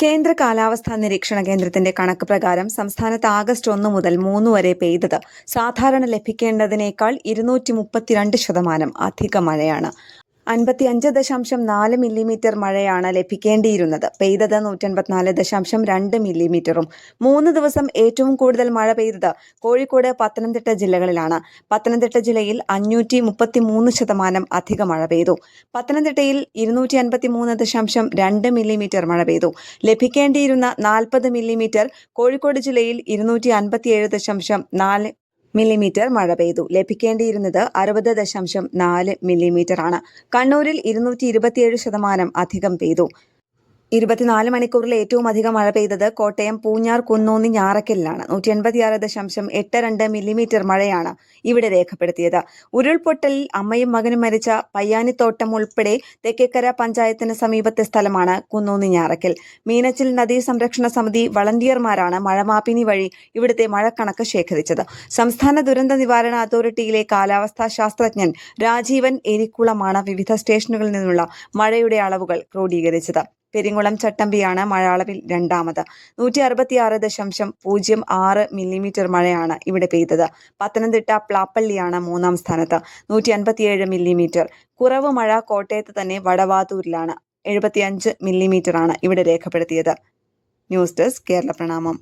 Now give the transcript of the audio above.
കേന്ദ്ര കാലാവസ്ഥാ നിരീക്ഷണ കേന്ദ്രത്തിന്റെ കണക്ക് പ്രകാരം സംസ്ഥാനത്ത് ആഗസ്റ്റ് 1 മുതൽ 3 വരെ പെയ്തത് സാധാരണ ലഭിക്കേണ്ടതിനേക്കാൾ 232% അധിക മഴയാണ്. 55.4 മില്ലിമീറ്റർ മഴയാണ് ലഭിക്കേണ്ടിയിരുന്നത്. പെയ്തത് 184.2 മില്ലിമീറ്ററും. 3 ദിവസം ഏറ്റവും കൂടുതൽ മഴ പെയ്തത് കോഴിക്കോട്, പത്തനംതിട്ട ജില്ലകളിലാണ്. പത്തനംതിട്ട ജില്ലയിൽ 533% അധിക മഴ പെയ്തു. പത്തനംതിട്ടയിൽ 253.2 മില്ലിമീറ്റർ മഴ പെയ്തു. ലഭിക്കേണ്ടിയിരുന്ന 40 മില്ലിമീറ്റർ കോഴിക്കോട് ജില്ലയിൽ 257.4 മില്ലിമീറ്റർ മഴ പെയ്തു. ലഭിക്കേണ്ടിയിരുന്നത് 60.4 മില്ലിമീറ്റർ ആണ്. കണ്ണൂരിൽ 227% അധികം പെയ്തു. 24 മണിക്കൂറിൽ ഏറ്റവും അധികം മഴ പെയ്തത് കോട്ടയം പൂഞ്ഞാർ കുന്നോന്നി ഞാറക്കലിലാണ്. 186.82 മില്ലിമീറ്റർ മഴയാണ് ഇവിടെ രേഖപ്പെടുത്തിയത്. ഉരുൾപൊട്ടലിൽ അമ്മയും മകനും മരിച്ച പയ്യാനിത്തോട്ടം ഉൾപ്പെടെ തെക്കേക്കര പഞ്ചായത്തിന് സമീപത്തെ സ്ഥലമാണ് കുന്നോന്നി ഞാറക്കൽ. മീനച്ചിൽ നദീ സംരക്ഷണ സമിതി വളണ്ടിയർമാരാണ് മഴമാപിനി വഴി ഇവിടുത്തെ മഴക്കണക്ക് ശേഖരിച്ചത്. സംസ്ഥാന ദുരന്ത നിവാരണ അതോറിറ്റിയിലെ കാലാവസ്ഥാ ശാസ്ത്രജ്ഞൻ രാജീവൻ എരിക്കുളമാണ് വിവിധ സ്റ്റേഷനുകളിൽ നിന്നുള്ള മഴയുടെ അളവുകൾ ക്രോഡീകരിച്ചത്. പെരിങ്ങുളം ചട്ടമ്പിയാണ് മഴ അളവിൽ രണ്ടാമത്. 166.06 മില്ലിമീറ്റർ മഴയാണ് ഇവിടെ പെയ്തത്. പത്തനംതിട്ട പ്ലാപ്പള്ളിയാണ് മൂന്നാം സ്ഥാനത്ത്, 157 മില്ലിമീറ്റർ. കുറവ് മഴ കോട്ടയത്ത് തന്നെ വടവാതൂരിലാണ്. 75 മില്ലിമീറ്ററാണ് ഇവിടെ രേഖപ്പെടുത്തിയത്. ന്യൂസ് ഡെസ്ക് കേരള പ്രണാമം.